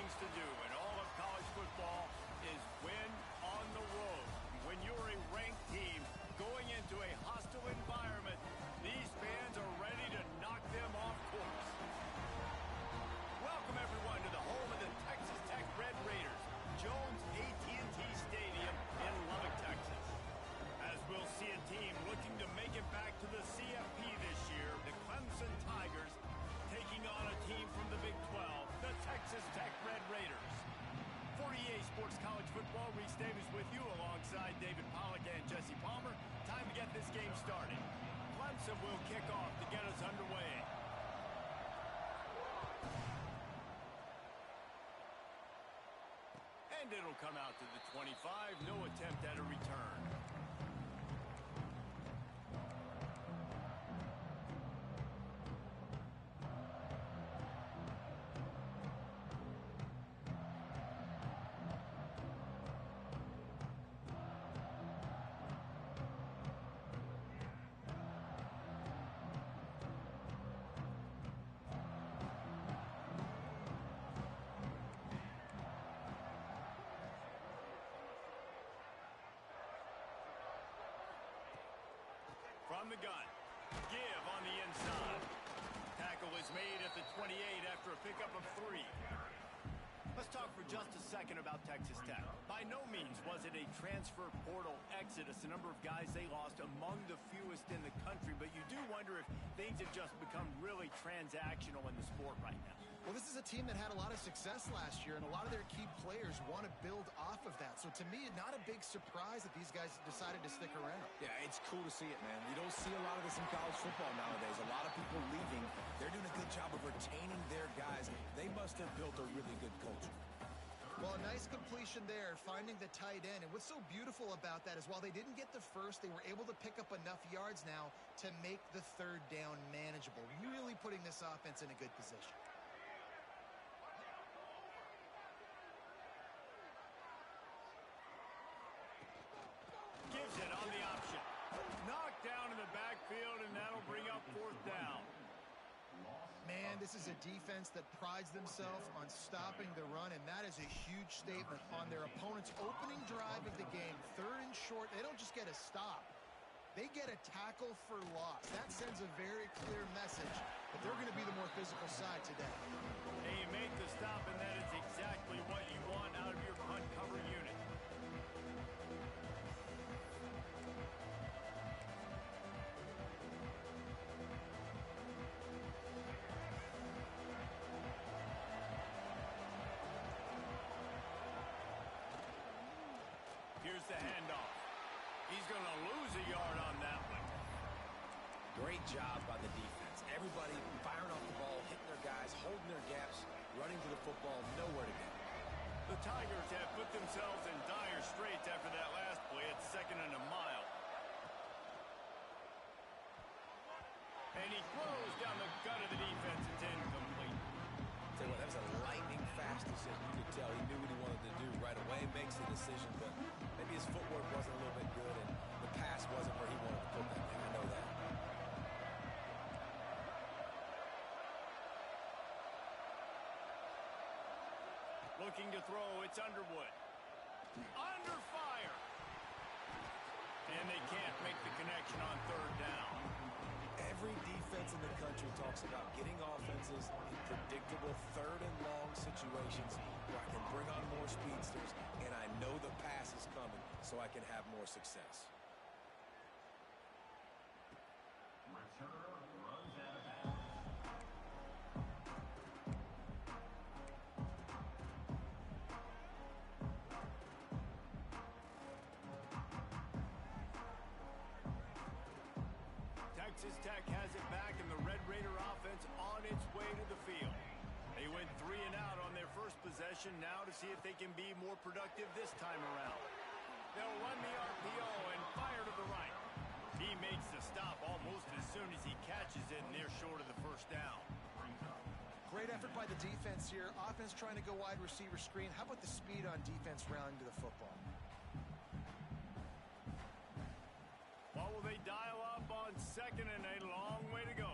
things to do in all of college football is win on the road. When you're a ranked team going into a hostile environment, these fans are ready to knock them off course. Welcome, everyone, to the home of the Texas Tech Red Raiders, Jones AT&T Stadium in Lubbock, Texas. As we'll see a team looking to make it back to the CFP this year, the Clemson Tigers taking on a team from the Big 12, the Texas Tech Red Raiders. For EA Sports College Football, Reese Davis with you alongside David Pollack and Jesse Palmer. Time to get this game started. Clemson will kick off to get us underway. And it'll come out to the 25. No attempt at a return. From the gun, give on the inside. Tackle is made at the 28 after a pickup of 3. Let's talk for just a second about Texas Tech. By no means was it a transfer portal exodus, a number of guys they lost among the fewest in the country, but you do wonder if things have just become really transactional in the sport right now. Well, this is a team that had a lot of success last year, and a lot of their key players want to build off of that. So to me, not a big surprise that these guys decided to stick around. Yeah, it's cool to see it, man. You don't see a lot of this in college football nowadays. A lot of people leaving. They're doing a good job of retaining their guys. They must have built a really good culture. Well, a nice completion there, finding the tight end. And what's so beautiful about that is while they didn't get the first, they were able to pick up enough yards now to make the third down manageable. Really putting this offense in a good position. Gives it on the option. Knocked down in the backfield, and that'll bring up 4th down. Man, this is a defense that prides themselves on stopping the run, and that is a huge statement on their opponent's opening drive of the game. 3rd and short, they don't just get a stop. They get a tackle for loss. That sends a very clear message that they're going to be the more physical side today. They make the stop, and that is exactly what you want out of your punt cover unit. Here's the handoff. He's going to lose a yard on that one. Great job by the defense. Everybody firing off the ball, hitting their guys, holding their gaps, running to the football, nowhere to go. The Tigers have put themselves in dire straits after that last play at 2nd and a mile. And he throws down the gut of the defense. It's incomplete. Tell you what, that was a lightning-fast decision. You could tell he knew what he wanted to do right away, makes the decision, but maybe his footwork wasn't a little bit good, and the pass wasn't where he wanted to put that thing. I know that. Looking to throw, it's Underwood. Under fire! And they can't make the connection on 3rd down. Every defense in the country talks about getting offenses in predictable 3rd and long situations where I can bring on more speedsters, and I know the pass is coming, so I can have more success. Returner runs out of bounds. Texas Tech has it back, and the Red Raider offense on its way to the field. They went 3 and out on their first possession, now to see if they can be more productive this time around. They'll run the RPO and fire to the right. He makes the stop almost as soon as he catches it, and they're short of the 1st down. Great effort by the defense here. Offense trying to go wide receiver screen. How about the speed on defense rounding to the football? What will they dial up on 2nd and a long way to go?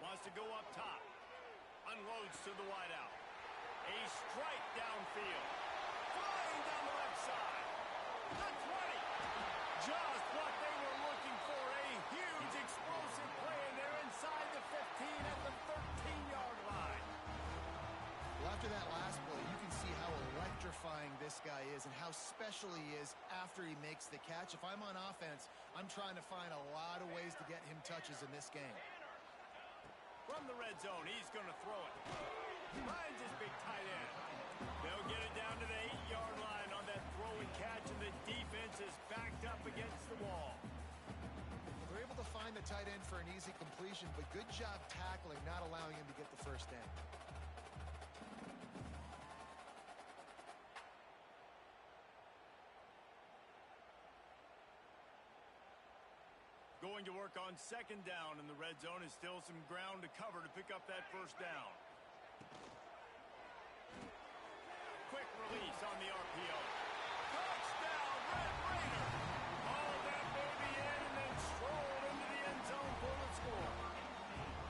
Wants to go up top. unloads to the wideout. A strike downfield. Flying down the left side. The 20. Just what they were looking for. A huge explosive play, and they're inside the 15 at the 13-yard line. Well, after that last play, you can see how electrifying this guy is and how special he is after he makes the catch. If I'm on offense, I'm trying to find a lot of ways to get him touches in this game. From the red zone, he's going to throw it. Finds his big tight end. They'll get it down to the 8-yard line on that throw and catch, and the defense is backed up against the wall. They're able to find the tight end for an easy completion, but good job tackling, not allowing him to get the first down. Going to work on second down in the red zone is still some ground to cover to pick up that first down. Quick release on the RPO. Touchdown, Red Raider! Hauled that baby in and then strolled into the end zone for the score.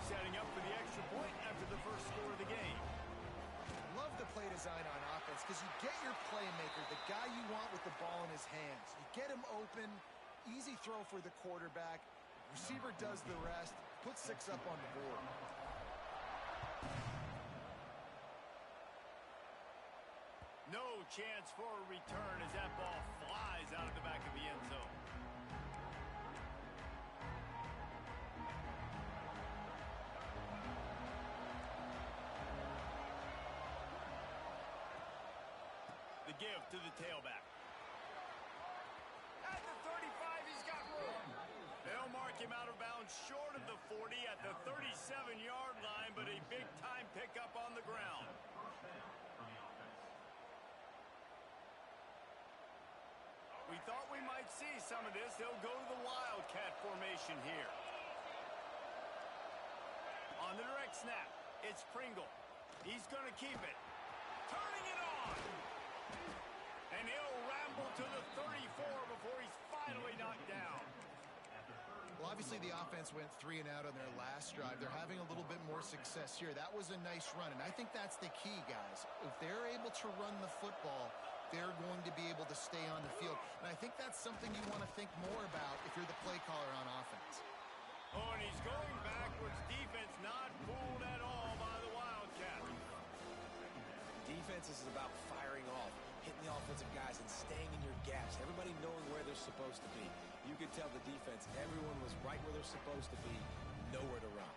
Setting up for the extra point after the first score of the game. Love the play design on offense because you get your playmaker, the guy you want with the ball in his hands. You get him open, easy throw for the quarterback. Receiver does the rest, put 6 up on the board. No chance for a return as that ball flies out of the back of the end zone. The give to the tailback. At the 35, he's got room. They'll mark him out of bounds short of the 40 at the 37-yard line, but a big-time pickup on the ground. We thought we might see some of this. They'll go to the Wildcat formation here. On the direct snap, it's Pringle. He's going to keep it. Turning it on. And he'll ramble to the 34 before he's finally knocked down. Well, obviously the offense went 3 and out on their last drive. They're having a little bit more success here. That was a nice run, and I think that's the key, guys. If they're able to run the football, they're going to be able to stay on the field. And I think that's something you want to think more about if you're the play caller on offense. Oh, and he's going backwards. Defense not fooled at all by the Wildcat. Defense is about firing off, hitting the offensive guys and staying in your gaps. Everybody knowing where they're supposed to be. You could tell the defense, everyone was right where they're supposed to be, nowhere to run.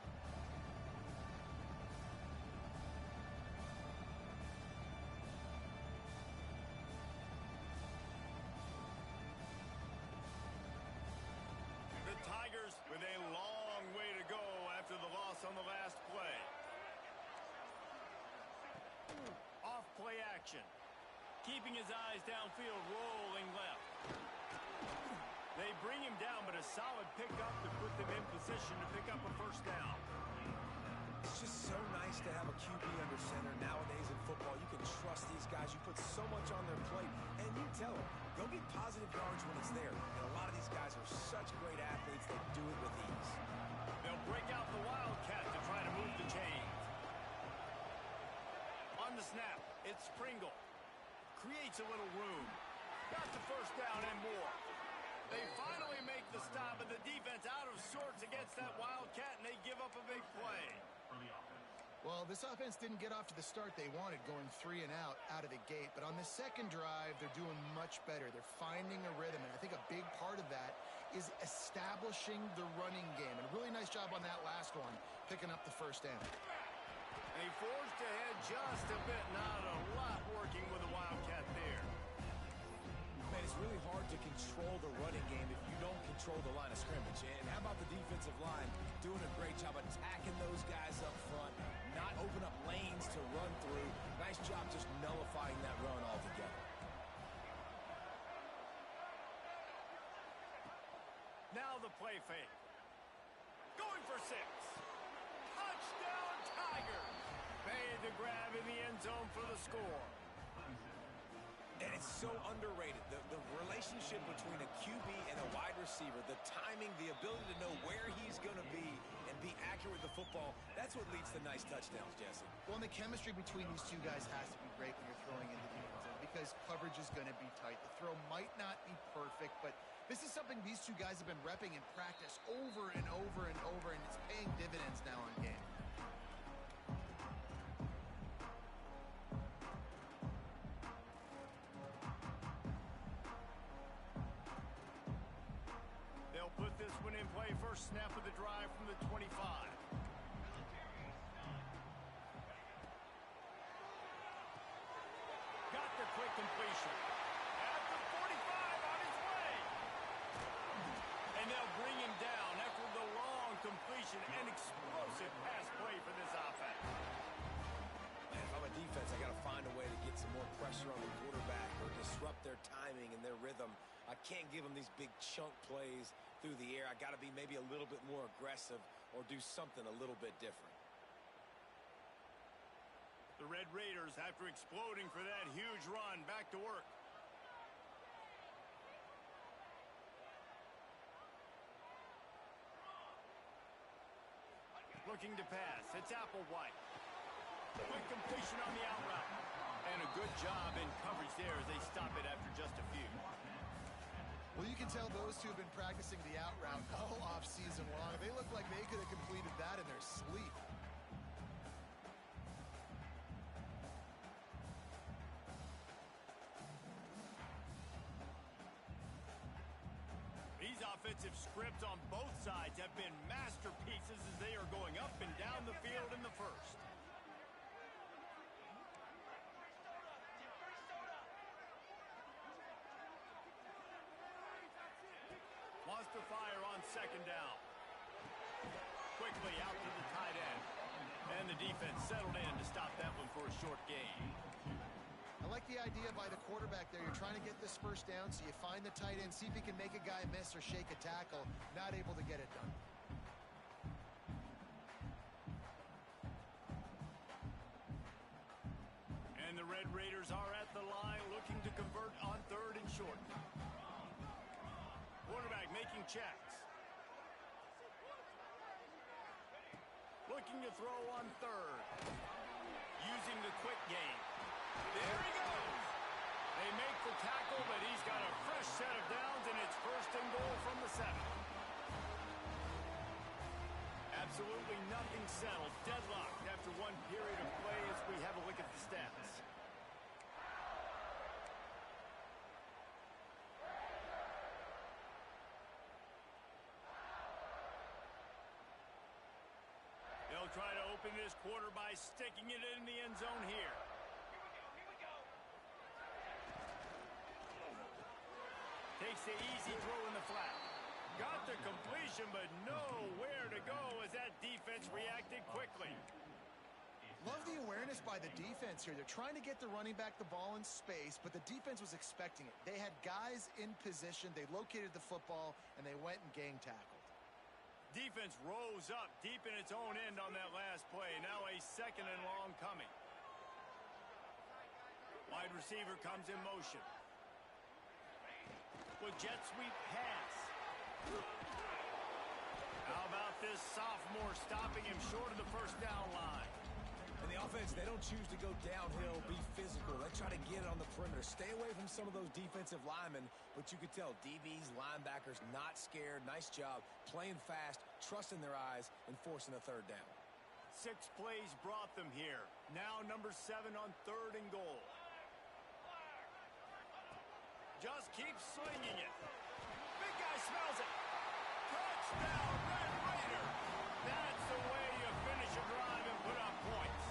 The Tigers with a long way to go after the loss on the last play. Off play action. Keeping his eyes downfield, rolling left. They bring him down, but a solid pickup to put them in position to pick up a first down. It's just so nice to have a QB under center. Nowadays in football, you can trust these guys. You put so much on their plate, and you tell them, go get positive yards when it's there. And a lot of these guys are such great athletes, they do it with ease. They'll break out the Wildcat to try to move the chains. On the snap, it's Pringle. Creates a little room. Got the first down and more. They finally make the stop, and the defense out of sorts against that Wildcat, and they give up a big play. Well, this offense didn't get off to the start they wanted, going 3 and out of the gate. But on the second drive, they're doing much better. They're finding a rhythm, and I think a big part of that is establishing the running game. And a really nice job on that last one, picking up the first down. They forced ahead just a bit, not a lot working with the Wildcat there. Man, it's really hard to control the running game if you don't control the line of scrimmage. And how about the defensive line doing a great job attacking those guys up front, not open up lanes to run through. Nice job just nullifying that run altogether. Now the play fake. Going for 6. Touchdown Tigers. Made the grab in the end zone for the score. And it's so underrated. The relationship between a QB and a wide receiver, the timing, the ability to know where he's going to be and be accurate with the football, that's what leads to nice touchdowns, Jesse. Well, and the chemistry between these two guys has to be great when you're throwing into the end zone because coverage is going to be tight. The throw might not be perfect, but this is something these two guys have been repping in practice over and over and over, and it's paying dividends now on game. They'll put this one in play. First snap of the drive from the 25. Got the quick completion. At the 45 on his way. And they'll bring him down after the long completion. An explosive pass play for this offense. Man, if I'm a defense, I got to find a way to get some more pressure on the quarterback or disrupt their timing and their rhythm. I can't give them these big chunk plays through the air. I got to be maybe a little bit more aggressive or do something a little bit different. The Red Raiders, after exploding for that huge run, back to work. Looking to pass. It's Applewhite. Quick completion on the out route. And a good job in coverage there as they stop it after just a few. Well, you can tell those two have been practicing the out route all off-season long. They look like they could have completed that in their sleep. These offensive scripts on both sides have been masterpieces as they are going up and down the field in the first. Wants to fire on second down. Quickly out to the tight end. And the defense settled in to stop that one for a short gain. I like the idea by the quarterback there. You're trying to get this first down, so you find the tight end, see if he can make a guy miss or shake a tackle. Not able to get it done. And the Red Raiders are at the line looking to convert on third and short. Quarterback making checks. Looking to throw on third. Using the quick game. There he goes. They make the tackle, but he's got a fresh set of downs, and it's first and goal from the 7. Absolutely nothing settled. Deadlocked after one period of play as we have a look at the stats. They'll try to open this quarter by sticking it in the end zone here. Takes the easy throw in the flat. Got the completion, but nowhere to go as that defense reacted quickly. Love the awareness by the defense here. They're trying to get the running back the ball in space, but the defense was expecting it. They had guys in position. They located the football, and they went and gang tackled. Defense rose up deep in its own end on that last play. Now a second and long coming. Wide receiver comes in motion. With jet sweep pass. How about this sophomore stopping him short of the first down line? And the offense, they don't choose to go downhill, be physical. They try to get it on the perimeter. Stay away from some of those defensive linemen, but you could tell DBs, linebackers, not scared. Nice job playing fast, trusting their eyes, and forcing a third down. 6 plays brought them here. Now number 7 on third and goal. Just keeps slinging it. Big guy smells it. Touchdown, Red Raider. That's the way you finish a drive and put up points.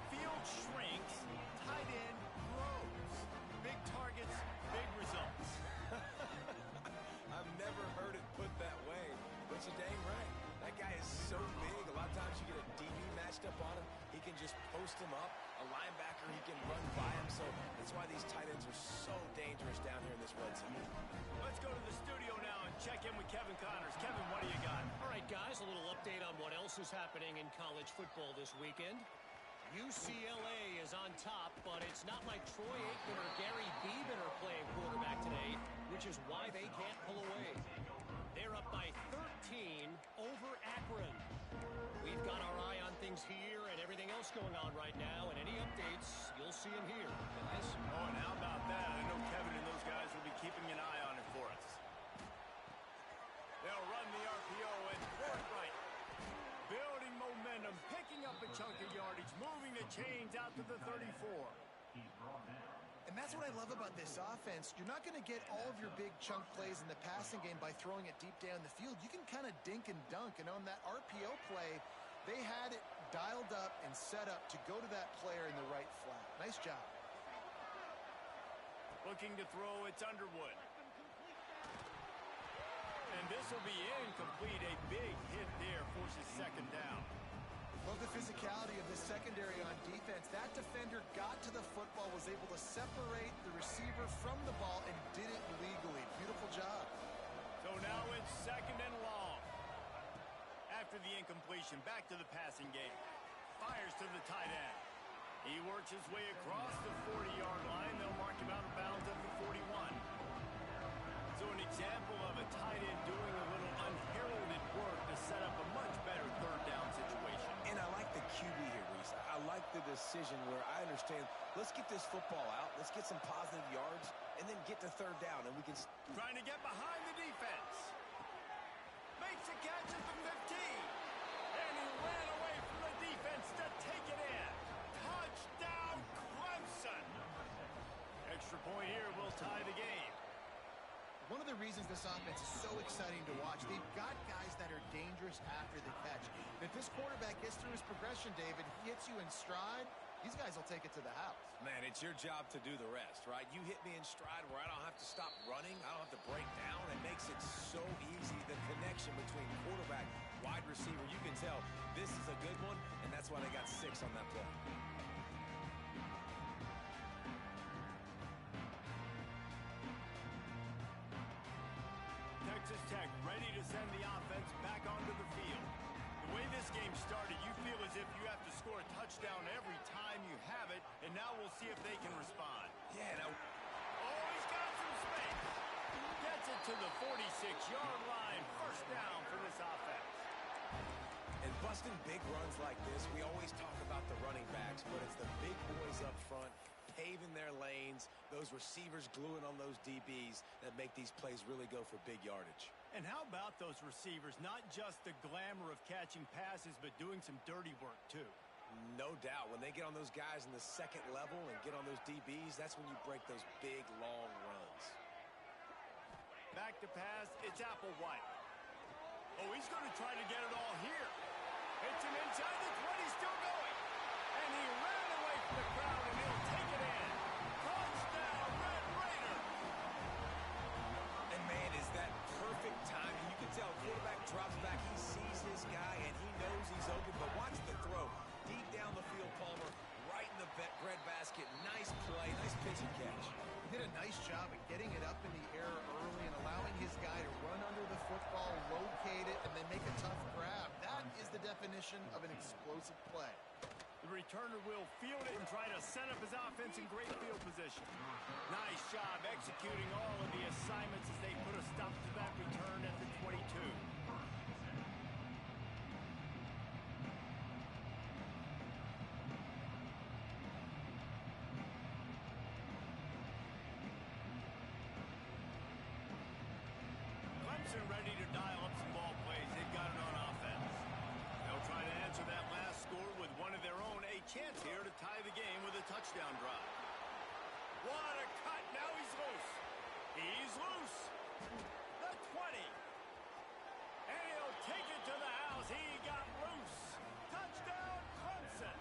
Field shrinks, tight end grows. Big targets, big results. I've never heard it put that way, but you're dang right. That guy is so big. A lot of times you get a DB matched up on him. He can just post him up. A linebacker, he can run by him. So that's why these tight ends are so dangerous down here in this red zone. Let's go to the studio now and check in with Kevin Connors. Kevin, what do you got? All right, guys, a little update on what else is happening in college football this weekend. UCLA is on top, but it's not like Troy Aikman or Gary Beeman are playing quarterback today, which is why they can't pull away. They're up by 13 over Akron. We've got our eye on things here and everything else going on right now, and any updates, you'll see them here. Oh, and how about that? I know Kevin and those guys will be keeping an eye on it for us. They'll run the RPO and throw it right. Building momentum, picking up a chunk of yardage, moving the chains out to the 34. And that's what I love about this offense. You're not going to get all of your big chunk plays in the passing game by throwing it deep down the field. You can kind of dink and dunk. And on that RPO play, they had it dialed up and set up to go to that player in the right flat. Nice job. Looking to throw, it's Underwood. And this will be incomplete. A big hit there forces second down. Love the physicality of the secondary on defense. That defender got to the football, was able to separate the receiver from the ball, and did it legally. Beautiful job. So now it's second and long. After the incompletion, back to the passing game. Fires to the tight end. He works his way across the 40-yard line. They'll mark him out of bounds at the 41. So an example of a tight end doing a little unheralded work to set up a much better third down situation. And I like the QB here, Reese. I like the decision where I understand, let's get this football out, let's get some positive yards, and then get to third down, and we can... Trying to get behind the defense. Makes a catch at the 15. And he ran away from the defense to take it in. Touchdown, Clemson. Extra point here will tie the game. One of the reasons this offense is so exciting to watch, they've got guys that are dangerous after the catch. If this quarterback gets through his progression, David, he hits you in stride, these guys will take it to the house. Man, it's your job to do the rest, right? You hit me in stride where I don't have to stop running, I don't have to break down. It makes it so easy. The connection between quarterback, wide receiver, you can tell this is a good one, and that's why they got 6 on that play. Texas Tech ready to send the offense back onto the field. The way this game started, you feel as if you have to score a touchdown every time you have it, and now we'll see if they can respond. Yeah, now... Oh, he's got some space. Gets it to the 46-yard line. First down for this offense. And busting big runs like this, we always talk about the running backs, but it's the big boys up front paving their lanes, those receivers gluing on those DBs that make these plays really go for big yardage. And how about those receivers? Not just the glamour of catching passes, but doing some dirty work, too. No doubt. When they get on those guys in the second level and get on those DBs, that's when you break those big, long runs. Back to pass, it's Applewhite. Oh, he's going to try to get it all here. Hits him inside the 20, still going. And he ran away from the crowd, and he'll take it in. Touchdown, Red Raiders! And man, is that perfect timing. You can tell quarterback drops back, he sees his guy, and he knows he's open. But watch the throw. Deep down the field, Palmer, right in the bread basket. Nice play, nice pitch and catch. He did a nice job of getting it up in the air early and allowing his guy to run under the football, locate it, and then make a tough grab. That is the definition of an explosive play. The returner will field it and try to set up his offense in great field position. Nice job executing all of the assignments as they put a stop to that return at the 22. Clemson ready to dial up some ball plays. They've got it on offense. They'll try to answer that last score with one of their own. A chance here to tie the game with a touchdown drive. What a cut. Now he's loose. He's loose. The 20. And he'll take it to the house. He got loose. Touchdown, Clemson.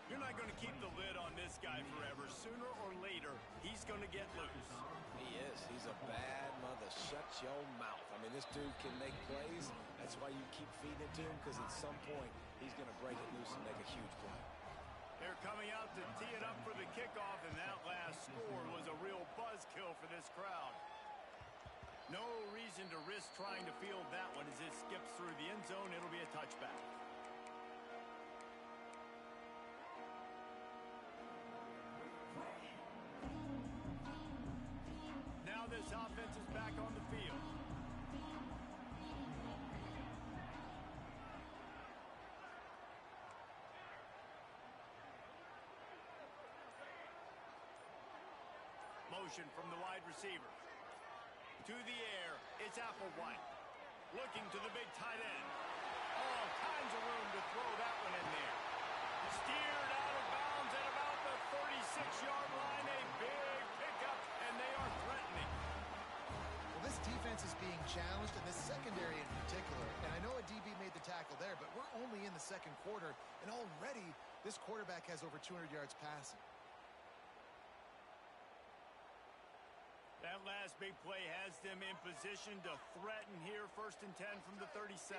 You're not going to keep the lid on this guy forever. Sooner or later, he's going to get loose. He is. He's a bad mother. Shut your mouth. I mean, this dude can make plays. That's why you keep feeding it to him, because at some point, he's going to break it loose and make a huge play. They're coming out to tee it up for the kickoff, and that last score was a real buzzkill for this crowd. No reason to risk trying to field that one as it skips through the end zone. It'll be a touchback. substitution from the wide receiver. To the air, it's Applewhite. Looking to the big tight end. All kinds of room to throw that one in there. Steered out of bounds at about the 36-yard line. A big pickup, and they are threatening. Well, this defense is being challenged, and this secondary in particular. And I know a DB made the tackle there, but we're only in the second quarter, and already this quarterback has over 200 yards passing. That last big play has them in position to threaten here, 1st and 10 from the 37.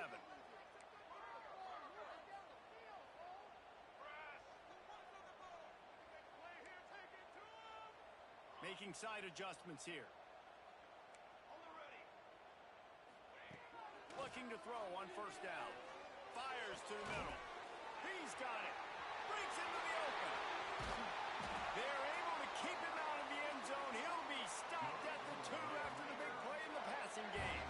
Making side adjustments here. Looking to throw on 1st down. Fires to the middle. He's got it. Breaks into the open. They're able to keep him out of the end zone. He'll be stopped at the 2 after the big play in the passing game.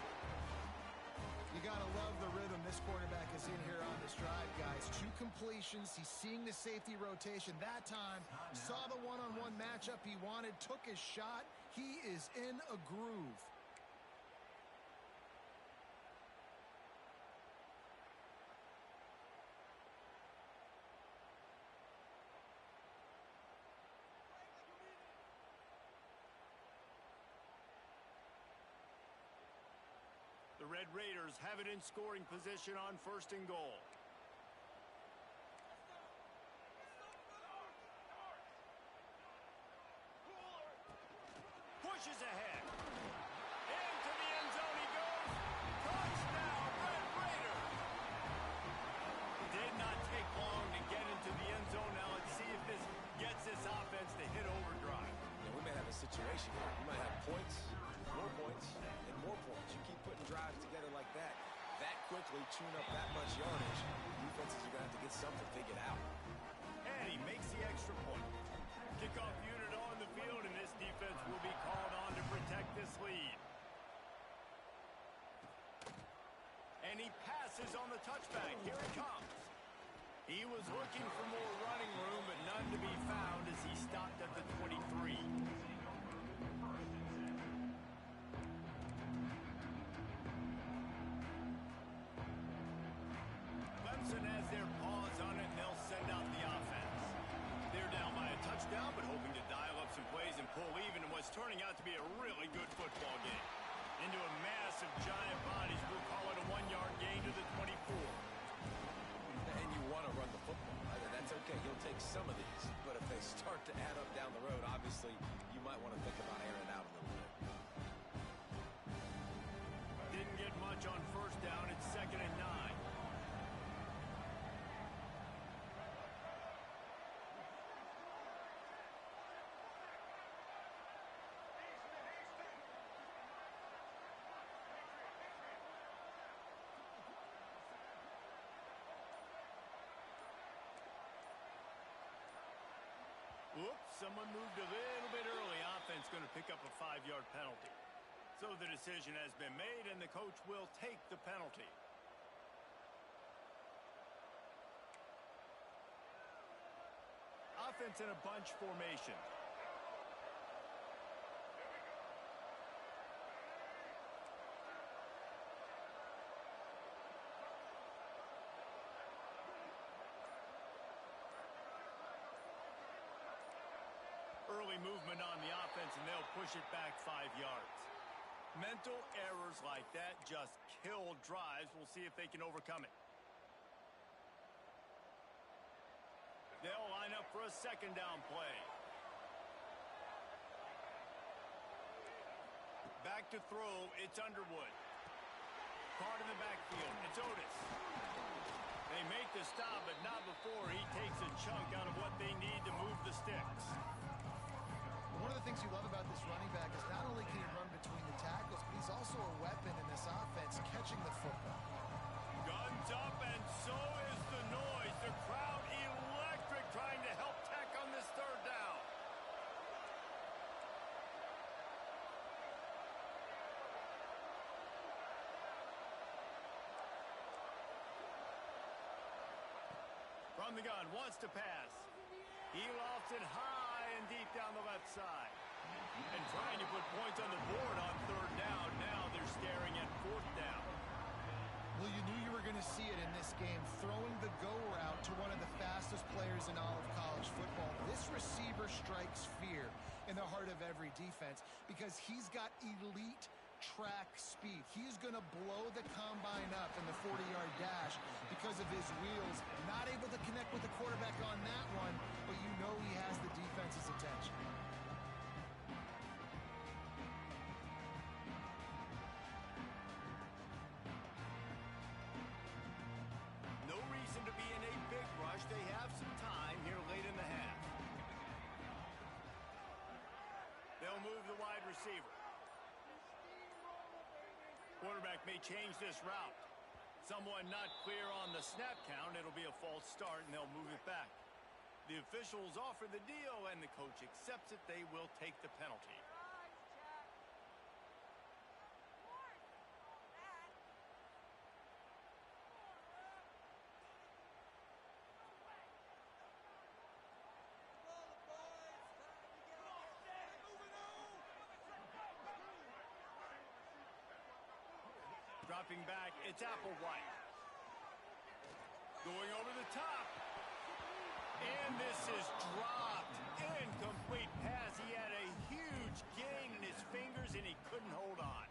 You got to love the rhythm this quarterback is in here on this drive, guys. 2 completions. He's seeing the safety rotation that time. Saw the one-on-one matchup he wanted. Took his shot. He is in a groove. The Red Raiders have it in scoring position on 1st and goal. Pushes ahead. Into the end zone he goes. Touchdown, Red Raiders! Did not take long to get into the end zone. Now let's see if this gets this offense to hit overdrive. Yeah, we may have a situation here. We might have points, and more points. You keep putting drives together like that quickly, tune up that much yardage, defenses are going to have to get something figured out. And he makes the extra point. Kickoff unit on the field, and this defense will be called on to protect this lead. And he passes on the touchback. Here it comes. He was looking for more running room, but none to be found as he stopped at the 23. Has their paws on it, and they'll send out the offense. They're down by a touchdown, but hoping to dial up some plays and pull even in what's turning out to be a really good football game. Into a massive giant bodies, we'll call it a 1-yard gain to the 24. And you want to run the football. That's okay. You'll take some of these, but if they start to add up down the road, obviously you might want to think about airing out a little bit. Didn't get much on 1st down. It's 2nd and 9. Oops, someone moved a little bit early. Offense going to pick up a 5-yard penalty. So the decision has been made, and the coach will take the penalty. Offense in a bunch formation. Early movement on the offense, and they'll push it back 5 yards. Mental errors like that just kill drives. We'll see if they can overcome it. They'll line up for a 2nd down play. Back to throw, it's Underwood. Caught in the backfield, it's Otis. They make the stop, but not before he takes a chunk out of what they need to move the sticks. One of the things you love about this running back is not only can he run between the tackles, but he's also a weapon in this offense, catching the football. Guns up, and so is the noise. The crowd electric, trying to help Tech on this 3rd down. From the gun, wants to pass. He lofts it high and deep down the left side. And trying to put points on the board on third down. Now they're staring at fourth down. Well, you knew you were going to see it in this game, throwing the go route to one of the fastest players in all of college football. This receiver strikes fear in the heart of every defense because he's got elite track speed. He's going to blow the combine up in the 40-yard dash because of his wheels. Not able to connect with the quarterback on that one, but you know he has the defense's attention. No reason to be in a big rush. They have some time here late in the half. They'll move the wide receiver. Quarterback may change this route. Someone not clear on the snap count. It'll be a false start, and they'll move it back. The officials offer the deal, and the coach accepts it. They will take the penalty. Dropping back, it's Applewhite. Going over the top. And this is dropped. Incomplete pass. He had a huge gain in his fingers, and he couldn't hold on.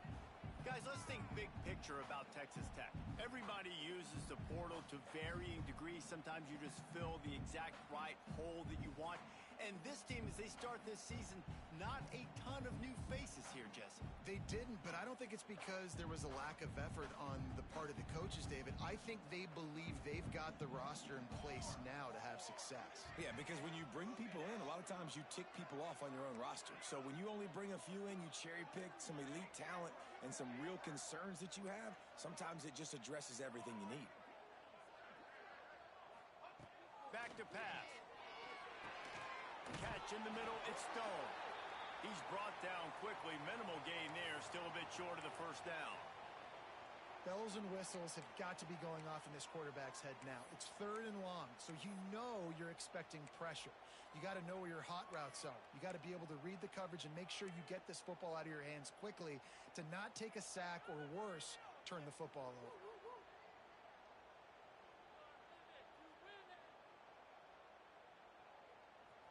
Guys, let's think big picture about Texas Tech. Everybody uses the portal to varying degrees. Sometimes you just fill the exact right hole that you want. And this team, as they start this season, not a ton of new faces here, Jesse. They didn't, but I don't think it's because there was a lack of effort on the part of the coaches, David. I think they believe they've got the roster in place now to have success. Yeah, because when you bring people in, a lot of times you tick people off on your own roster. So when you only bring a few in, you cherry-pick some elite talent and some real concerns that you have, sometimes it just addresses everything you need. Back to pass. Catch in the middle, it's Stone. He's brought down quickly. Minimal gain there, still a bit short of the first down. Bells and whistles have got to be going off in this quarterback's head now. It's third and long, so you know you're expecting pressure. You got to know where your hot routes are. You got to be able to read the coverage and make sure you get this football out of your hands quickly to not take a sack or worse, turn the football over.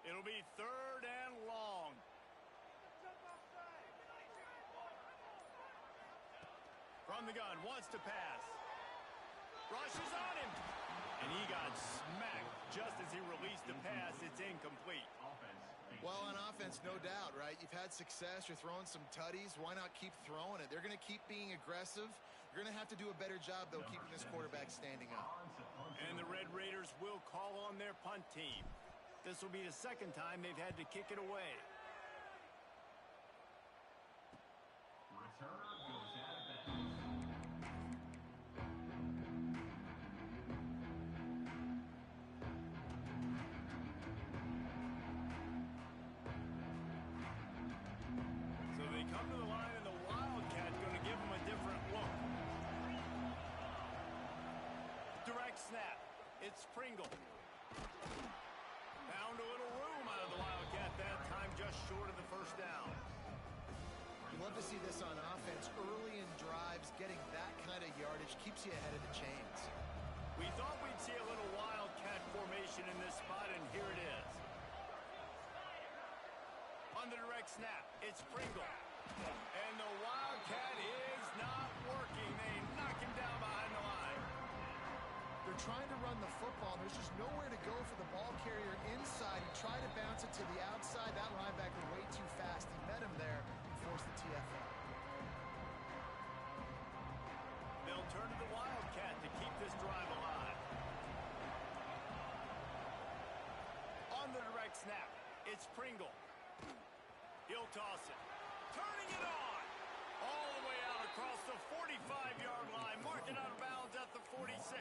It'll be third and long. From the gun, wants to pass. Rushes on him. And he got smacked just as he released the pass. It's incomplete. Well, on offense, no doubt, right? You've had success. You're throwing some tutties. Why not keep throwing it? They're going to keep being aggressive. You're going to have to do a better job, though, keeping this quarterback standing up. And the Red Raiders will call on their punt team. This will be the second time they've had to kick it away. Returner goes out of bounds. So they come to the line, and the Wildcat going to give them a different look. Direct snap. It's Pringle. Found a little room out of the Wildcat that time, just short of the first down. You love to see this on offense. Early in drives, getting that kind of yardage keeps you ahead of the chains. We thought we'd see a little Wildcat formation in this spot, and here it is. On the direct snap, it's Pringle. And the Wildcat is not working. They knock him down behind the line. They're trying to run the football. There's just nowhere to go for the ball carrier inside. He tried to bounce it to the outside. That linebacker way too fast. He met him there and forced the TFL. They'll turn to the Wildcat to keep this drive alive. On the direct snap, it's Pringle. He'll toss it. Turning it on. All the way out across the 45-yard line. Mark it out of bounds at the 46.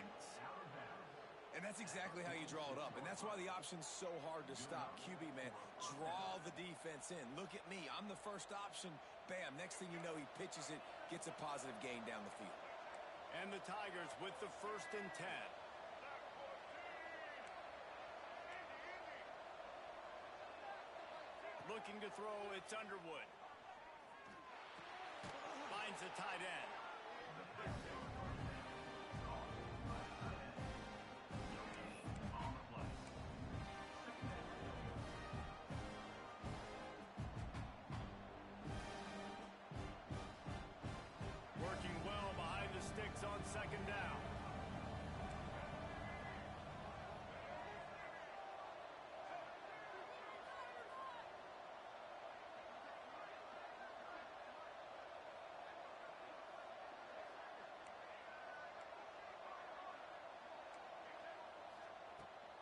And that's exactly how you draw it up. And that's why the option's so hard to stop. QB, man, draw the defense in. Look at me. I'm the first option. Bam. Next thing you know, he pitches it, gets a positive gain down the field. And the Tigers with the 1st and 10. Looking to throw, it's Underwood. Finds the tight end. Working well behind the sticks on second down.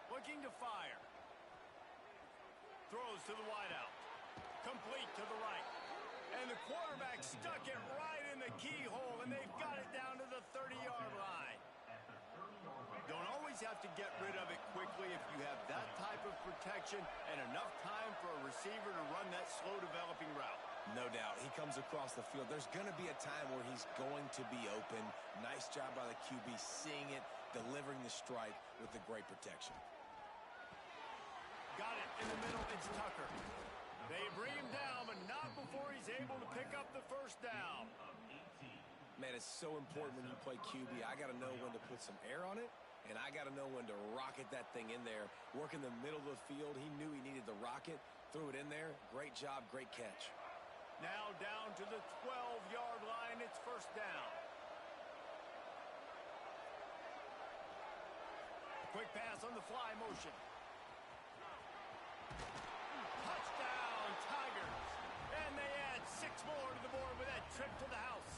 Looking to fire. Throws to the wideout. Complete to the right. And the quarterback stuck it right in the keyhole, and they've got it down to the 30-yard line. Don't always have to get rid of it quickly if you have that type of protection and enough time for a receiver to run that slow-developing route. No doubt. He comes across the field. There's going to be a time where he's going to be open. Nice job by the QB seeing it, delivering the strike with the great protection. Got it in the middle. It's Tucker. They bring him down, but not before he's able to pick up the first down. Man, it's so important when you play QB. I got to know when to put some air on it, and I got to know when to rocket that thing in there. Work in the middle of the field. He knew he needed the rocket. Threw it in there. Great job. Great catch. Now down to the 12-yard line. It's first down. Quick pass on the fly motion. Touchdown, Tigers. And they add 6 more to the board with that trip to the house.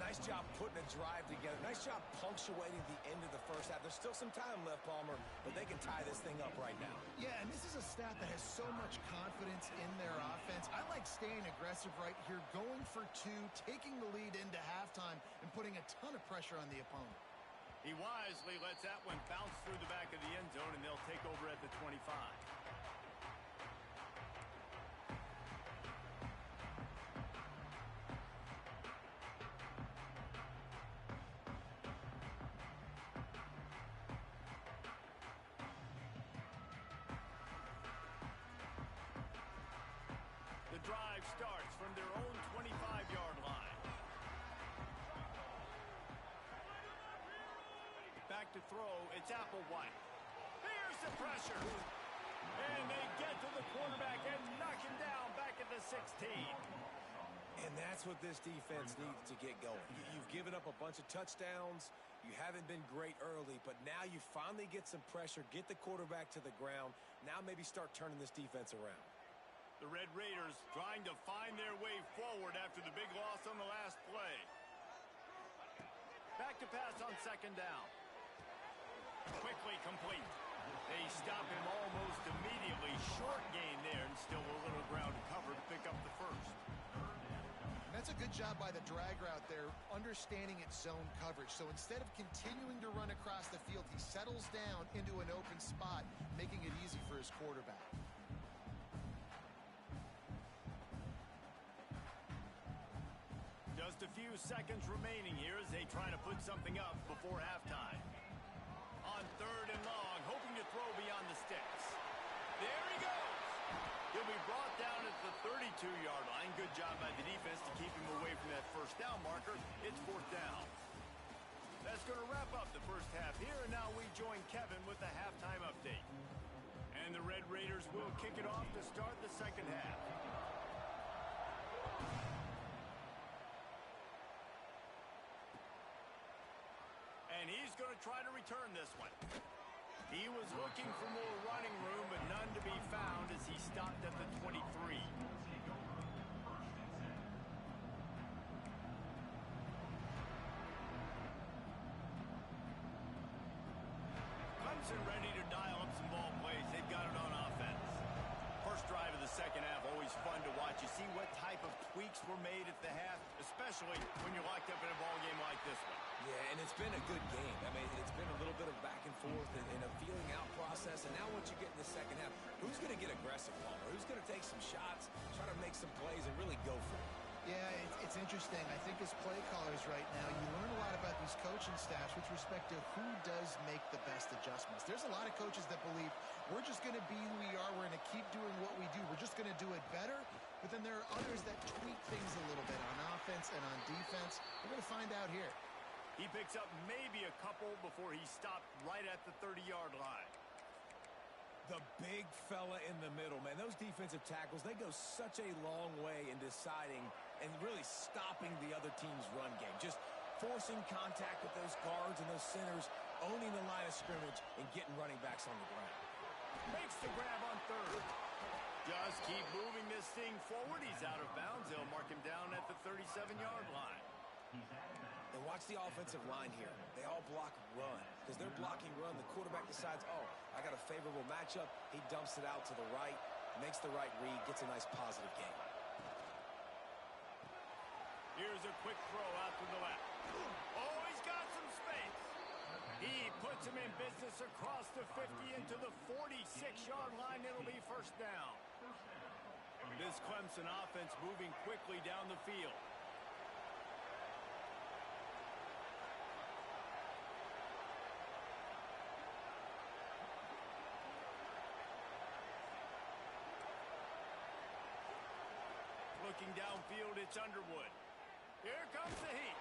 Nice job putting a drive together. Nice job punctuating the end of the first half. There's still some time left, Palmer, but they can tie this thing up right now. Yeah, and this is a staff that has so much confidence in their offense. I like staying aggressive right here, going for 2, taking the lead into halftime, and putting a ton of pressure on the opponent. He wisely lets that one bounce through the back of the end zone, and they'll take over at the 25. The drive starts from their own 25-yard line. Back to throw, it's Applewhite. Here's the pressure. And they get to the quarterback and knock him down back at the 16. And that's what this defense needs to get going. You've given up a bunch of touchdowns. You haven't been great early, but now you finally get some pressure, get the quarterback to the ground. Now maybe start turning this defense around. The Red Raiders trying to find their way forward after the big loss on the last play. Back to pass on second down. Quickly complete. They stop him almost immediately. Short gain there, and still a little ground to cover to pick up the first. And that's a good job by the drag route there, understanding its zone coverage. So instead of continuing to run across the field, he settles down into an open spot, making it easy for his quarterback. Just a few seconds remaining here as they try to put something up before halftime. On third and long, hoping to throw beyond the sticks. There he goes. He'll be brought down at the 32-yard line. Good job by the defense to keep him away from that first down marker. It's fourth down. That's going to wrap up the first half here, and now we join Kevin with the halftime update. And the Red Raiders will kick it off to start the second half. And he's going to try to return this one. He was looking for more running room, but none to be found as he stopped at the 23. Clemson ready to dial up some ball plays. They've got it on offense. First drive of the second half, always fun to watch. You see what type of tweaks were made at the half, especially when you're locked up in a ball game like this one. Yeah, and it's been a good game. I mean, it's been a little bit of back and forth and a feeling out process. And now once you get in the second half, who's going to get aggressive, Palmer? Who's going to take some shots, try to make some plays, and really go for it? Yeah, it's interesting. I think as play callers right now, you learn a lot about these coaching staffs with respect to who does make the best adjustments. There's a lot of coaches that believe we're just going to be who we are. We're going to keep doing what we do. We're just going to do it better. But then there are others that tweak things a little bit on offense and on defense. We're going to find out here. He picks up maybe a couple before he stopped right at the 30-yard line. The big fella in the middle, man. Those defensive tackles, they go such a long way in deciding and really stopping the other team's run game. Just forcing contact with those guards and those centers, owning the line of scrimmage, and getting running backs on the ground. Makes the grab on third. Just keep moving this thing forward. He's out of bounds. They'll mark him down at the 37-yard line. And watch the offensive line here. They all block run. Because they're blocking run, the quarterback decides, oh, I got a favorable matchup. He dumps it out to the right, makes the right read, gets a nice positive gain. Here's a quick throw out to the left. Oh, he's got some space. He puts him in business across the 50 into the 46-yard line. It'll be first down. This Clemson offense moving quickly down the field. Looking downfield, it's Underwood. Here comes the heat.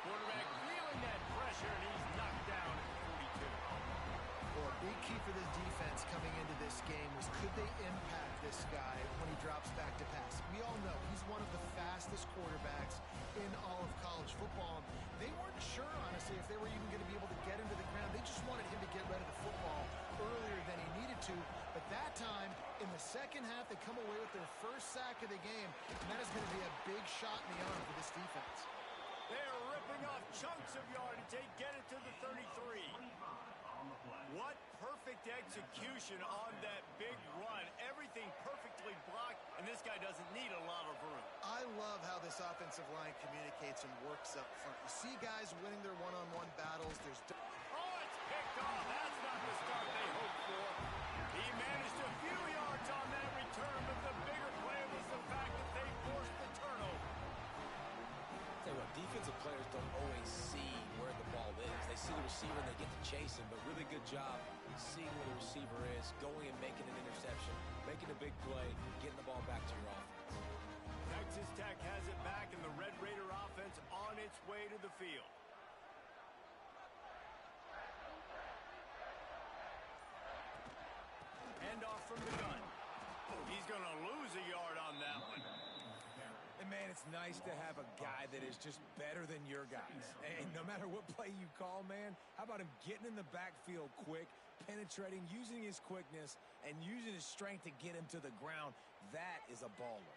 Quarterback feeling that pressure, and he's knocked down at 42. Well, a big key for this defense coming into this game was could they impact this guy when he drops back to pass? We all know he's one of the fastest quarterbacks in all of college football. They weren't sure, honestly, if they were even going to be able to get him to the ground. They just wanted him to get rid of the football earlier than he needed to. But that time, in the second half, they come away with their first sack of the game, and that is going to be a big shot in the arm for this defense. They're ripping off chunks of yardage. They get it to the 33. What perfect execution on that big run. Everything perfectly blocked, and this guy doesn't need a lot of room. I love how this offensive line communicates and works up front. You see guys winning their one-on-one battles. There's it's picked off. That's not the start they hoped for. He managed a few yards on that return, but the bigger play was the fact that they forced the turnover. Tell you what, defensive players don't always see where the ball is. They see the receiver and they get to chase him, but really good job seeing where the receiver is, going and making an interception, making a big play, getting the ball back to your offense. Texas Tech has it back, and the Red Raider offense on its way to the field. Handoff from the gun. He's going to lose a yard on that one. And, man, it's nice to have a guy that is just better than your guys. And no matter what play you call, man, how about him getting in the backfield quick, penetrating, using his quickness, and using his strength to get him to the ground? That is a baller.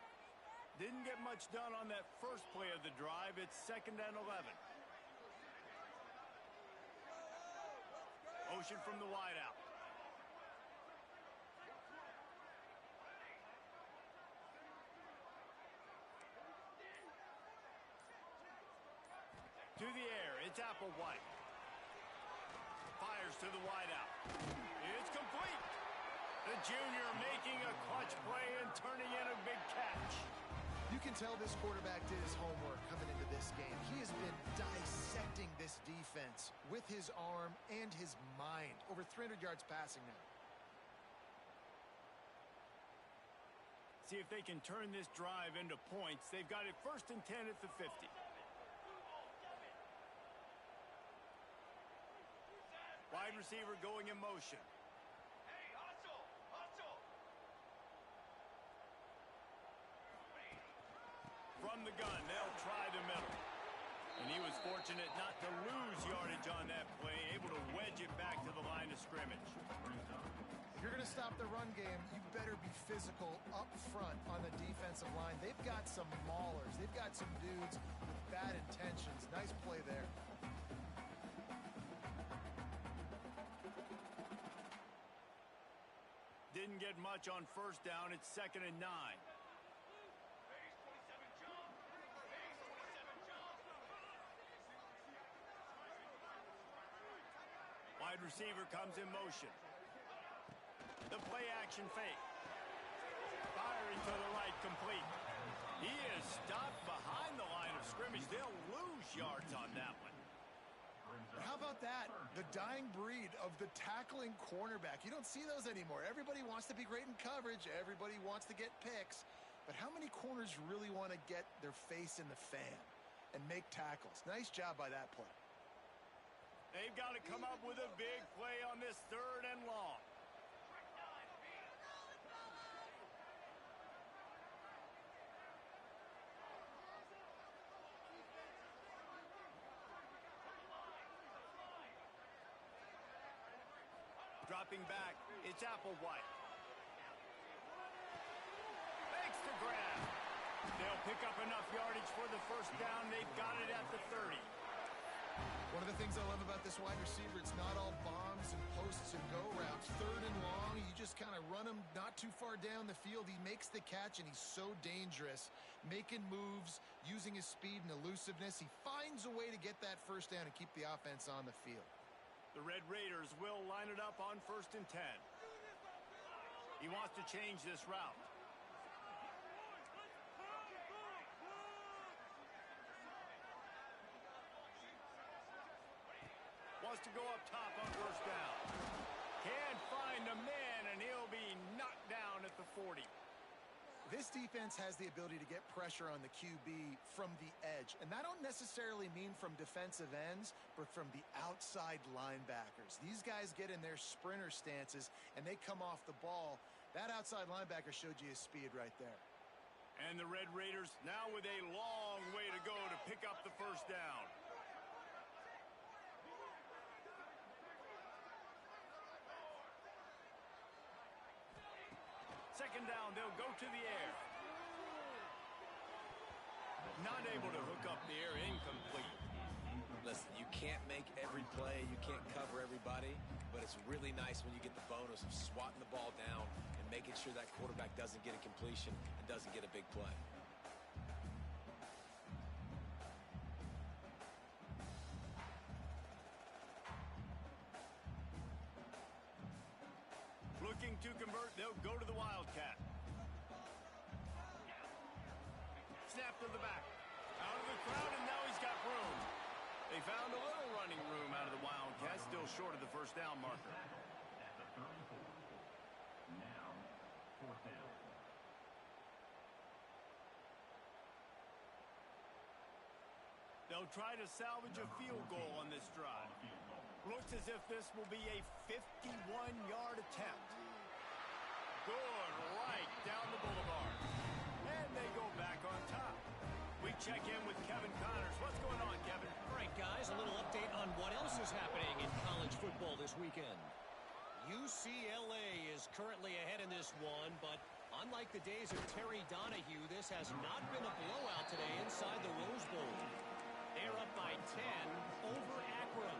Didn't get much done on that first play of the drive. It's 2nd and 11. Motion from the wideout. To the air, it's Applewhite. Fires to the wideout. It's complete. The junior making a clutch play and turning in a big catch. You can tell this quarterback did his homework coming into this game. He has been dissecting this defense with his arm and his mind. Over 300 yards passing now. See if they can turn this drive into points. They've got it 1st and 10 at the 50. Wide receiver going in motion. Hey, hustle! Hustle! From the gun, they'll try the middle. And he was fortunate not to lose yardage on that play, able to wedge it back to the line of scrimmage. If you're going to stop the run game, you better be physical up front on the defensive line. They've got some maulers. They've got some dudes with bad intentions. Nice play there. Didn't get much on first down. It's 2nd and 9. Wide receiver comes in motion. The play action fake. Firing to the right, complete. He is stopped behind the line of scrimmage. They'll lose yards on that one. How about that? The dying breed of the tackling cornerback. You don't see those anymore. Everybody wants to be great in coverage. Everybody wants to get picks. But how many corners really want to get their face in the fan and make tackles? Nice job by that play. They've got to come up with a big play on this 3rd and long. Dropping back, it's Applewhite. Makes the grab. They'll pick up enough yardage for the first down. They've got it at the 30. One of the things I love about this wide receiver, it's not all bombs and posts and go routes. 3rd and long, you just kind of run him not too far down the field. He makes the catch, and he's so dangerous, making moves, using his speed and elusiveness. He finds a way to get that first down and keep the offense on the field. The Red Raiders will line it up on 1st and 10. He wants to change this route. Wants to go up top on 1st down. Can't find a man, and he'll be knocked down at the 40. This defense has the ability to get pressure on the QB from the edge. And that don't necessarily mean from defensive ends, but from the outside linebackers. These guys get in their sprinter stances, and they come off the ball. That outside linebacker showed you his speed right there. And the Red Raiders now with a long way to go to pick up the first down. Second down, they'll go to the air. Not able to hook up the air, incomplete. Listen, you can't make every play, you can't cover everybody, but it's really nice when you get the bonus of swatting the ball down and making sure that quarterback doesn't get a completion and doesn't get a big play. Looking to convert, they'll go to the Wildcat. Snap to the back. Out of the crowd, and now he's got room. They found a little running room out of the Wildcat, still short of the first down marker. Now, 4th down. They'll try to salvage a field goal on this drive. Looks as if this will be a 51-yard attempt. Good right down the boulevard. And they go back on top. We check in with Kevin Connors. What's going on, Kevin? All right, guys, a little update on what else is happening in college football this weekend. UCLA is currently ahead in this one, but unlike the days of Terry Donahue, this has not been a blowout today inside the Rose Bowl. They're up by 10 over Akron.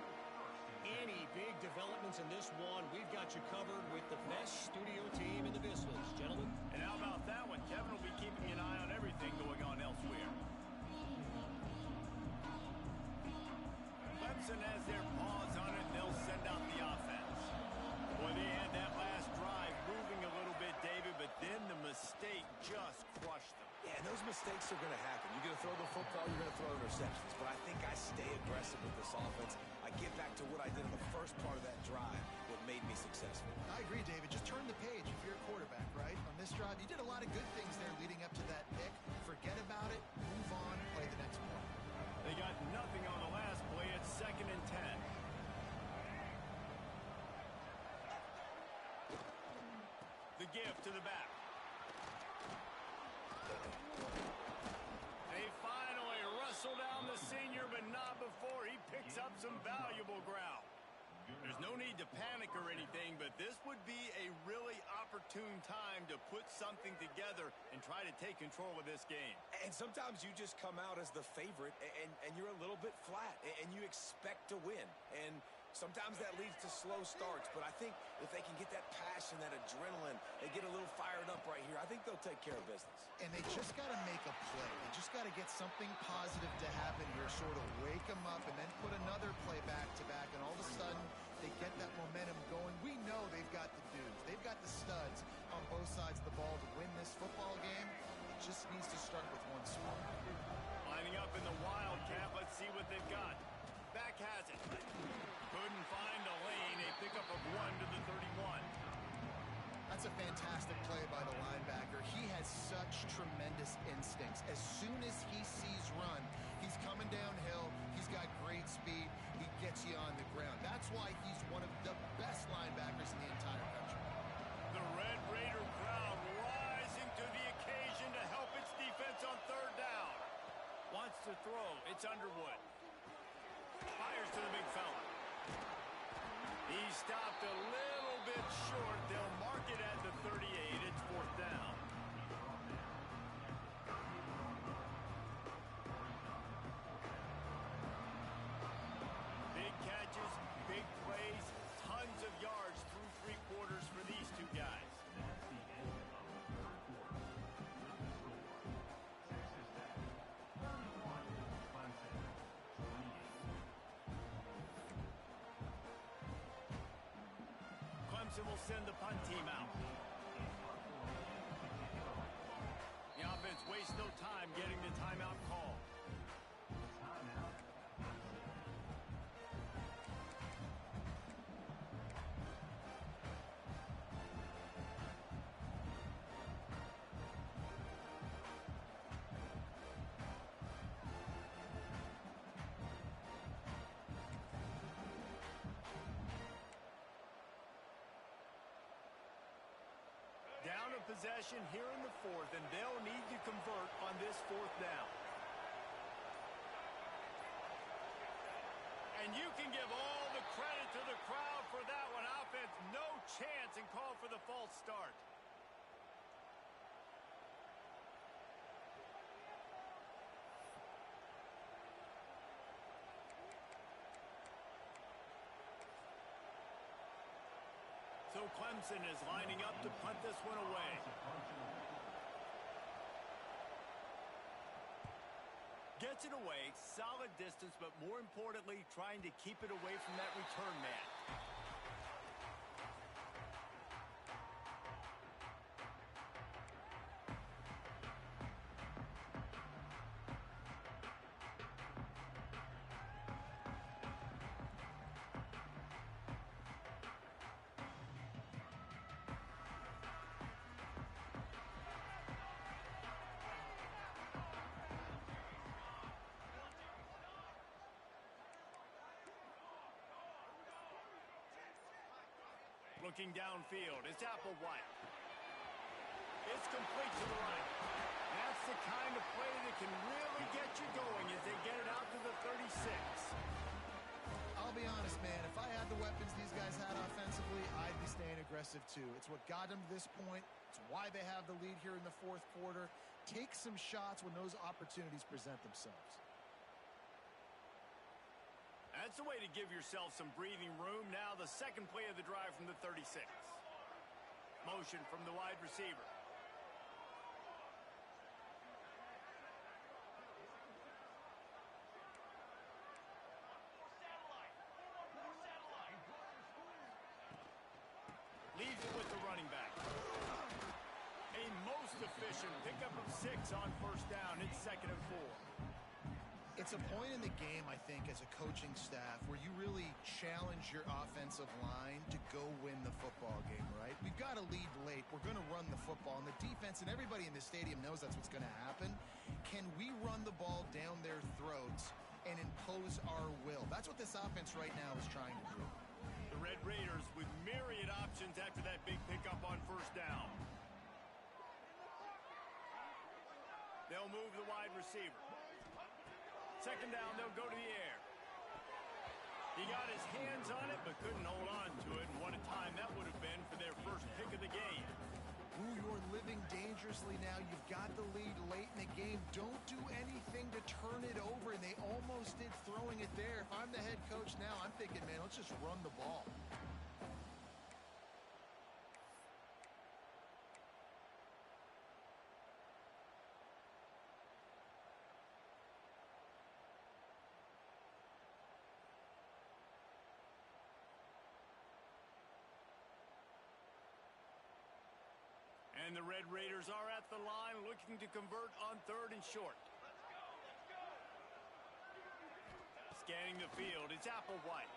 Any big developments in this one, we've got you covered with the best studio team in the business, gentlemen. And how about that one? Kevin will be keeping an eye on everything going on elsewhere. Clemson has their paws on it, and they'll send out the offense. Boy, they had that last drive moving a little bit, David, but then the mistake just crushed them. Yeah, and those mistakes are going to happen. You're going to throw the football, you're going to throw interceptions. But I think I stay aggressive with this offense. I get back to what I did in the first part of that drive, what made me successful. I agree, David. Just turn the page if you're a quarterback, right? On this drive, you did a lot of good things there leading up to that pick. Forget about it, move on, play the next play. They got nothing on the last play. It's 2nd and 10. The give to the back. They finally wrestle down the senior, but not before he picks up some valuable ground. There's no need to panic or anything, but this would be a really opportune time to put something together and try to take control of this game. And sometimes you just come out as the favorite, and you're a little bit flat, and you expect to win. And sometimes that leads to slow starts, but I think if they can get that passion, that adrenaline, they get a little fired up right here, I think they'll take care of business. And they just got to make a play. They just got to get something positive to happen here, sort of wake them up, and then put another play back-to-back, and all of a sudden they get that momentum going. We know they've got the dudes. They've got the studs on both sides of the ball to win this football game. It just needs to start with one spot. Lining up in the Wildcat, let's see what they've got. Back has it. Couldn't find a lane. A pickup of 1 to the 31. That's a fantastic play by the linebacker. He has such tremendous instincts. As soon as he sees run, he's coming downhill. He's got great speed. He gets you on the ground. That's why he's one of the best linebackers in the entire country. The Red Raider crowd rising to the occasion to help its defense on third down. Wants to throw. It's Underwood. Fires to the big fella. He stopped a little bit short. They'll mark it at the 38. It's fourth down. Big catches, big plays, tons of yards through three quarters for these two guys. That's the end of the third quarter. Texas Tech 31, Clemson 28. Clemson will send the punt team out. The offense wastes no time getting the timeout call. Timeout. Down a possession here in the fourth, and they'll need to convert on this fourth down. And you can give all the credit to the crowd for that one. Offense, no chance, and call for the false start. So Clemson is lining up to punt this one away. Gets it away, solid distance, but more importantly, trying to keep it away from that return man. Looking downfield, it's Applewhite. It's complete to the right. That's the kind of play that can really get you going as they get it out to the 36. I'll be honest, man. If I had the weapons these guys had offensively, I'd be staying aggressive too. It's what got them to this point. It's why they have the lead here in the fourth quarter. Take some shots when those opportunities present themselves. That's the way to give yourself some breathing room. Now the second play of the drive from the 36. Motion from the wide receiver. Leaves it with the running back. A most efficient pickup of 6 on first down. It's 2nd and 4. It's a point in the game, I think, as a coaching staff where you really challenge your offensive line to go win the football game, right? We've got to lead late. We're going to run the football, and the defense and everybody in the stadium knows that's what's going to happen. Can we run the ball down their throats and impose our will? That's what this offense right now is trying to do. The Red Raiders with myriad options after that big pickup on first down. They'll move the wide receiver. Second down, they'll go to the air. He got his hands on it, but couldn't hold on to it. And what a time that would have been for their first pick of the game. Ooh, you're living dangerously now. You've got the lead late in the game. Don't do anything to turn it over, and they almost did throwing it there. If I'm the head coach now, I'm thinking, man, let's just run the ball. And the Red Raiders are at the line looking to convert on 3rd and short. Scanning the field, it's Applewhite.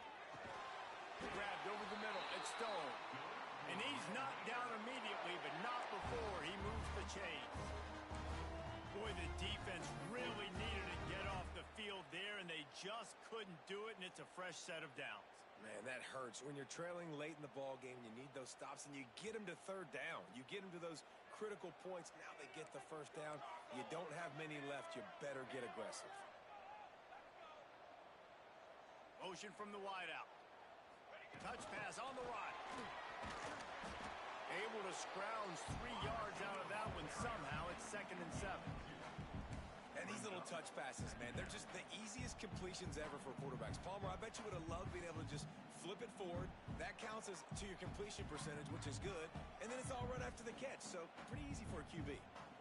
Grabbed over the middle, it's Stone. And he's knocked down immediately, but not before he moves the chains. Boy, the defense really needed to get off the field there, and they just couldn't do it, and it's a fresh set of downs. Man, that hurts. When you're trailing late in the ball game, you need those stops, and you get them to third down. You get them to those critical points. Now they get the first down. You don't have many left. You better get aggressive. Motion from the wideout. Touch pass on the right. Able to scrounge 3 yards out of that one somehow. It's 2nd and 7. And these little touch passes, man, they're just the easiest completions ever for quarterbacks. Palmer, I bet you would have loved being able to just flip it forward. That counts as to your completion percentage, which is good. And then it's all run after the catch, so pretty easy for a QB.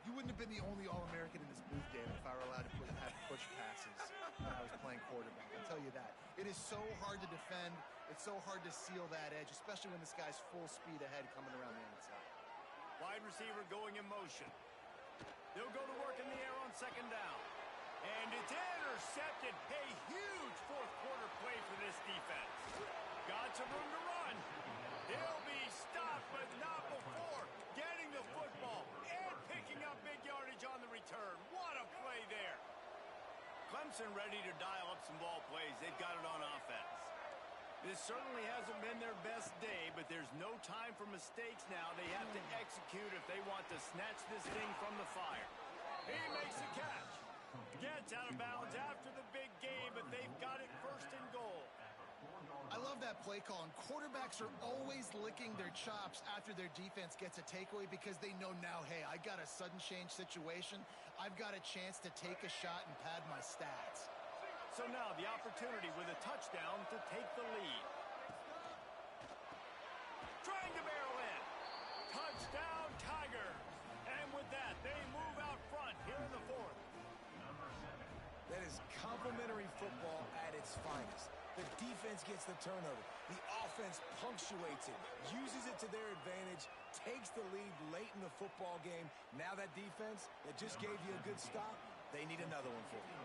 You wouldn't have been the only All-American in this booth game if I were allowed to have push passes when I was playing quarterback. I'll tell you that. It is so hard to defend. It's so hard to seal that edge, especially when this guy's full speed ahead coming around the inside. Wide receiver going in motion. They'll go to work in the air on 2nd down. And it's intercepted. A huge fourth quarter play for this defense. Got some room to run. He'll be stopped, but not before getting the football and picking up big yardage on the return. What a play there. Clemson ready to dial up some ball plays. They've got it on offense. This certainly hasn't been their best day, but there's no time for mistakes now. They have to execute if they want to snatch this thing from the fire. He makes the catch. Gets out of bounds after the big game, but they've got it 1st and goal. I love that play call, and quarterbacks are always licking their chops after their defense gets a takeaway because they know now, hey, I got a sudden change situation. I've got a chance to take a shot and pad my stats. So now the opportunity with a touchdown to take the lead. Trying to barrel in. Touchdown, Tigers. And with that, they move out front here in the 4th. That is complimentary football at its finest. The defense gets the turnover. The offense punctuates it, uses it to their advantage, takes the lead late in the football game. Now that defense that just gave you a good stop, they need another one for you.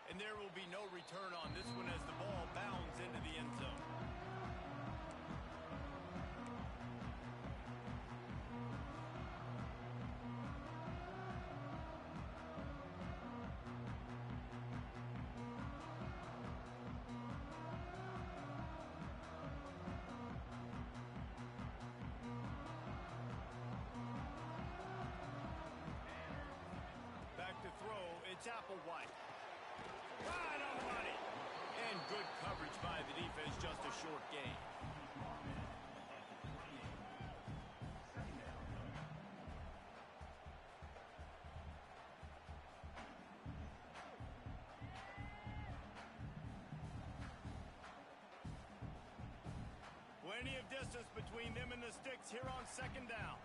And there will be no return on this one as the ball bounds into the end zone. Back to throw, it's Applewhite. Right on the money. And good coverage by the defense, just a short gain. Plenty of distance between them and the sticks here on 2nd down.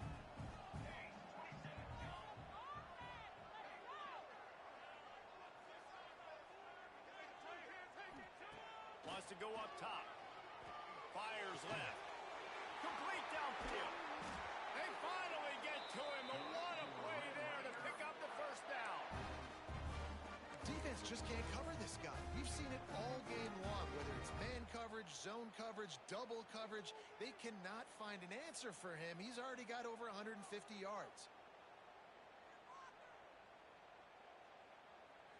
Wants to go up top. Fires left. Complete downfield. They finally get to him. And what a play there to pick up the 1st down. Defense just can't cover this guy. We've seen it all game long, whether it's man coverage, zone coverage, double coverage. They cannot find an answer for him. He's already got over 150 yards.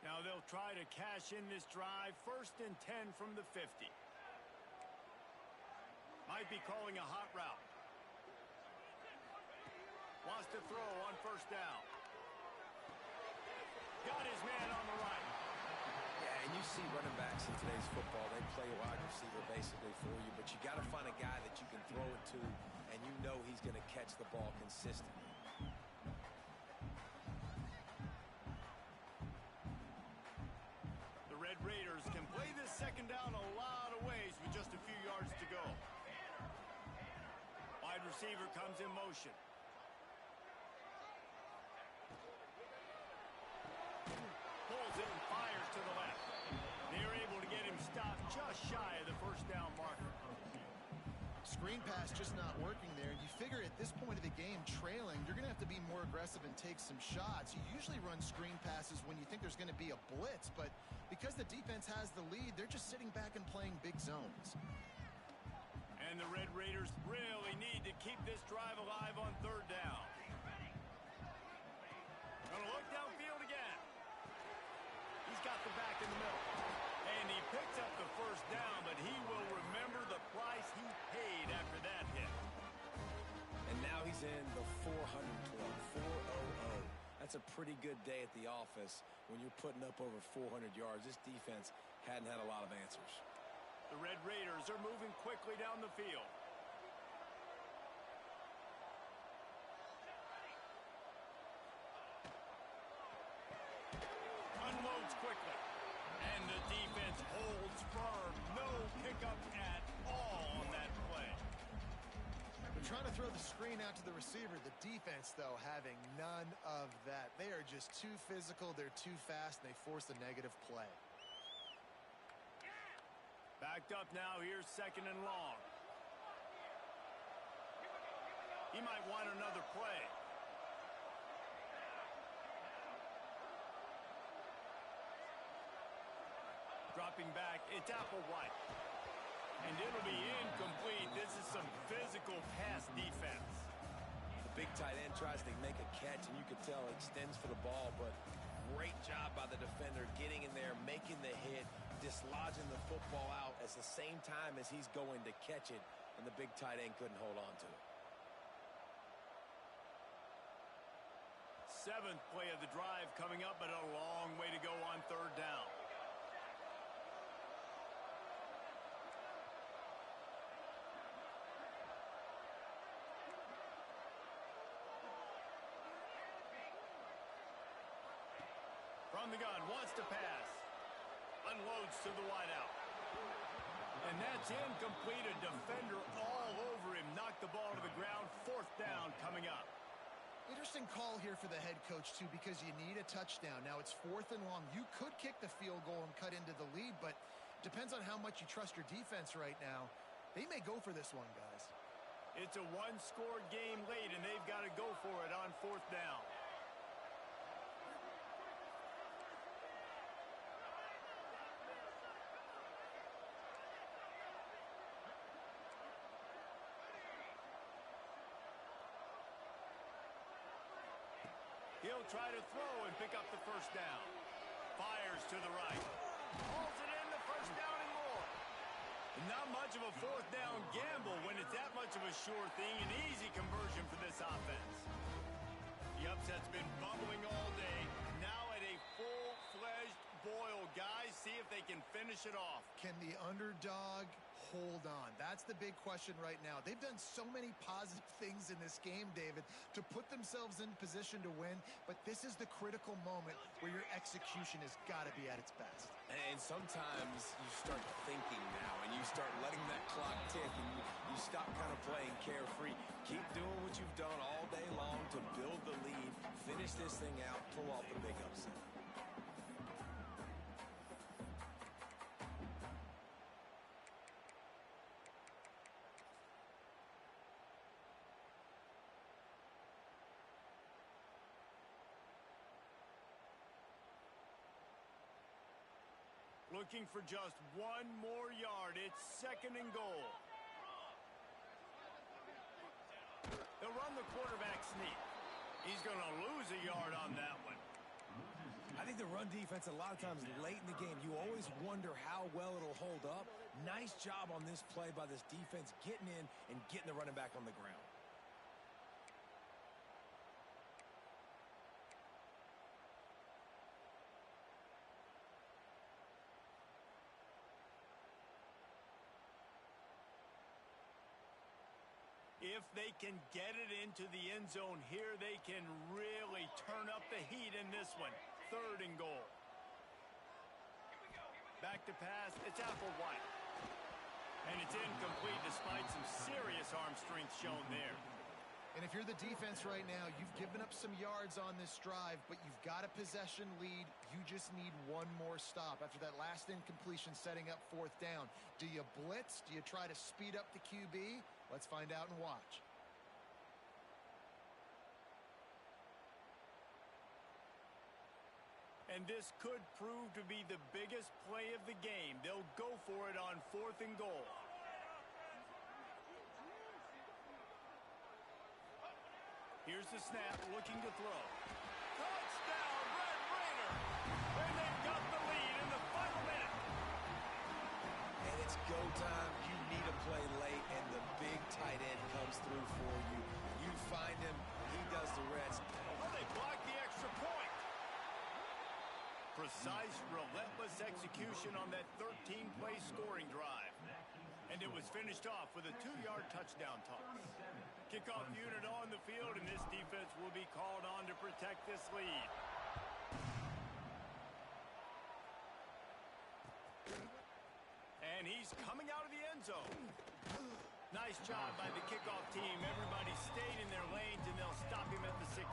Now they'll try to cash in this drive. 1st and 10 from the 50. Might be calling a hot route. Wants to throw on 1st down. Got his man on the right. Yeah, and you see running backs in today's football, they play wide receiver basically for you, but you got to find a guy that you can throw it to, and you know he's going to catch the ball consistently. The Red Raiders can play this 2nd down a lot of ways with just a few yards to go. Wide receiver comes in motion. Pulls it and fires to the left. They're able to get him stopped just shy of the 1st down marker. Screen pass just not working there. You figure at this point of the game, trailing, you're going to have to be more aggressive and take some shots. You usually run screen passes when you think there's going to be a blitz, but because the defense has the lead, they're just sitting back and playing big zones. And the Red Raiders really need to keep this drive alive on third down. Gonna look downfield again. He's got the back in the middle. And he picks up the first down, but he will remember the price he paid after that hit. And now he's in the 400 club, 400. That's a pretty good day at the office when you're putting up over 400 yards. This defense hadn't had a lot of answers. The Red Raiders are moving quickly down the field. Unloads quickly. And the defense holds firm. No pickup at all on that play. They're trying to throw the screen out to the receiver. The defense, though, having none of that. They are just too physical. They're too fast, and they force the negative play. Backed up now. Here's second and long. He might want another play. Dropping back, it's Applewhite. And it'll be incomplete. This is some physical pass defense. The big tight end tries to make a catch, and you can tell extends for the ball, but great job by the defender getting in there, making the hit, dislodging the football out at the same time as he's going to catch it, and the big tight end couldn't hold on to it. Seventh play of the drive coming up, but a long way to go on third down. From the gun, wants to pass. Unloads to the wideout. And that's incomplete. A defender all over him. Knocked the ball to the ground. Fourth down coming up. Interesting call here for the head coach, too, because you need a touchdown. Now, it's fourth and long. You could kick the field goal and cut into the lead, but depends on how much you trust your defense right now. They may go for this one, guys. It's a one-score game late, and they've got to go for it on fourth down. He'll try to throw and pick up the first down. Fires to the right. Pulls it in, the first down and more. Not much of a fourth down gamble when it's that much of a sure thing. An easy conversion for this offense. The upset's been bubbling all day. Now at a full-fledged boil. Guys, see if they can finish it off. Can the underdog hold on? That's the big question right now. They've done so many positive things in this game, David, to put themselves in position to win, but this is the critical moment where your execution has got to be at its best. And sometimes you start thinking now, and you start letting that clock tick, and you stop kind of playing carefree. Keep doing what you've done all day long to build the lead, finish this thing out, pull off the big upset. Looking for just one more yard. It's second and goal. They'll run the quarterback sneak. He's going to lose a yard on that one. I think the run defense, a lot of times late in the game, you always wonder how well it'll hold up. Nice job on this play by this defense, getting in and getting the running back on the ground. If they can get it into the end zone here, they can really turn up the heat in this one. Third and goal. Back to pass. It's Applewhite. And it's incomplete despite some serious arm strength shown there. And if you're the defense right now, you've given up some yards on this drive, but you've got a possession lead. You just need one more stop. After that last incompletion setting up fourth down, do you blitz? Do you try to speed up the QB? Let's find out and watch. And this could prove to be the biggest play of the game. They'll go for it on 4th and goal. Here's the snap, looking to throw. Touchdown, Red Raider! And they've got the lead in the final minute. And it's go time. You need a play late, and the big tight end comes through for you. You find him, he does the rest. Oh, they blocked the extra point. Precise, relentless execution on that 13-play scoring drive. And it was finished off with a 2-yard touchdown toss. Kickoff unit on the field, and this defense will be called on to protect this lead. And he's coming out of the end zone. Nice job by the kickoff team. Everybody stayed in their lanes, and they'll stop him at the 16.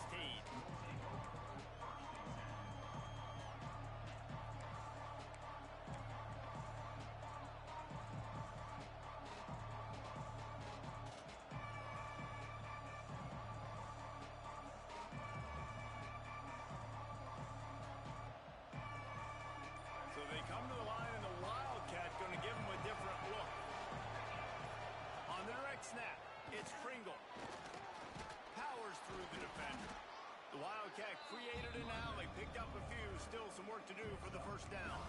So they come to the line, and the Wildcat going to give them a different look. On the direct snap, it's Pringle. Powers through the defender. The Wildcat created an alley, picked up a few, still some work to do for the first down.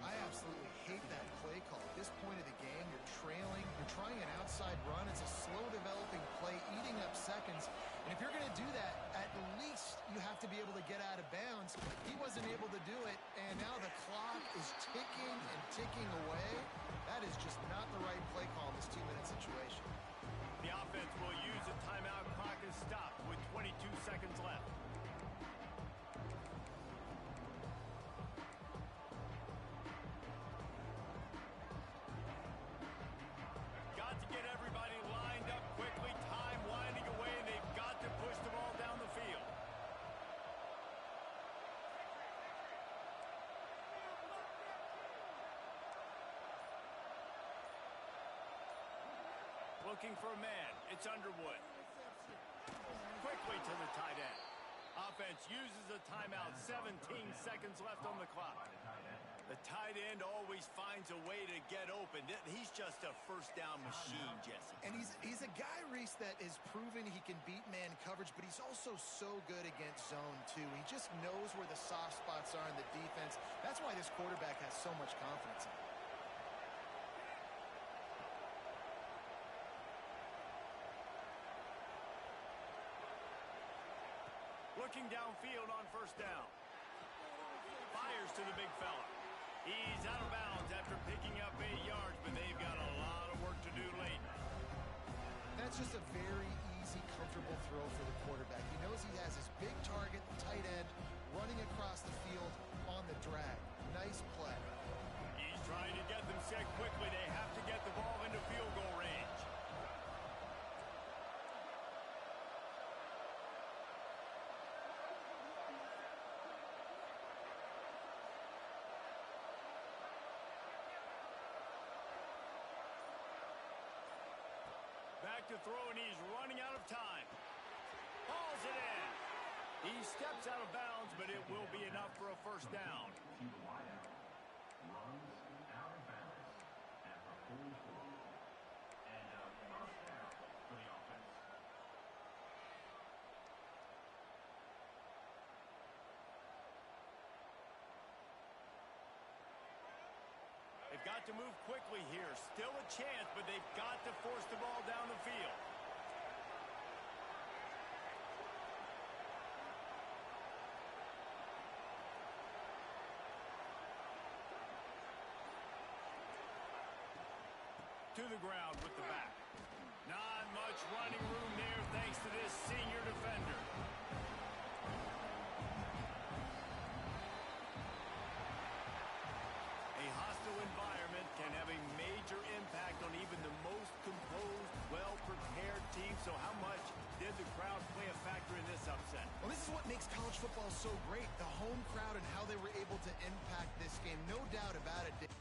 I absolutely hate that play call. At this point of the game, you're trailing, you're trying an outside run. It's a slow developing play, eating up seconds. And if you're going to do that, at least you have to be able to get out of bounds. He wasn't able to do it, and now the clock is ticking and ticking away. That is just not the right play call in this 2-minute situation. The offense will use a timeout. Clock is stopped with 22 seconds left. Got to get everybody lined up quickly. Time winding away, and they've got to push the ball down the field. Looking for a man. It's Underwood. Quickly to the tight end. Offense uses a timeout. 17 seconds left on the clock. The tight end always finds a way to get open. He's just a first down machine, Jesse. And he's a guy, Reese, that is proven he can beat man coverage, but he's also so good against zone, too. He just knows where the soft spots are in the defense. That's why this quarterback has so much confidence in him. Looking downfield on first down. Fires to the big fella. He's out of bounds after picking up 8 yards, but they've got a lot of work to do late. That's just a very easy, comfortable throw for the quarterback. He knows he has his big target, the tight end, running across the field on the drag. Nice play. He's trying to get them set quickly. They have to get the ball into field goal range. Back to throw, and he's running out of time. Hauls it in. He steps out of bounds, but it will be enough for a first down. To the wideout. Runs out of bounds at the full 4. And a first down for the offense. They've got to move quickly here. Still a chance, but they've got to force the ball down the field. To the ground with the back. Not much running room there thanks to this senior defender. A hostile environment can have a major impact on even the most composed, well-prepared team. So how much did the crowd play a factor in this upset? Well, this is what makes college football so great, the home crowd and how they were able to impact this game. No doubt about it.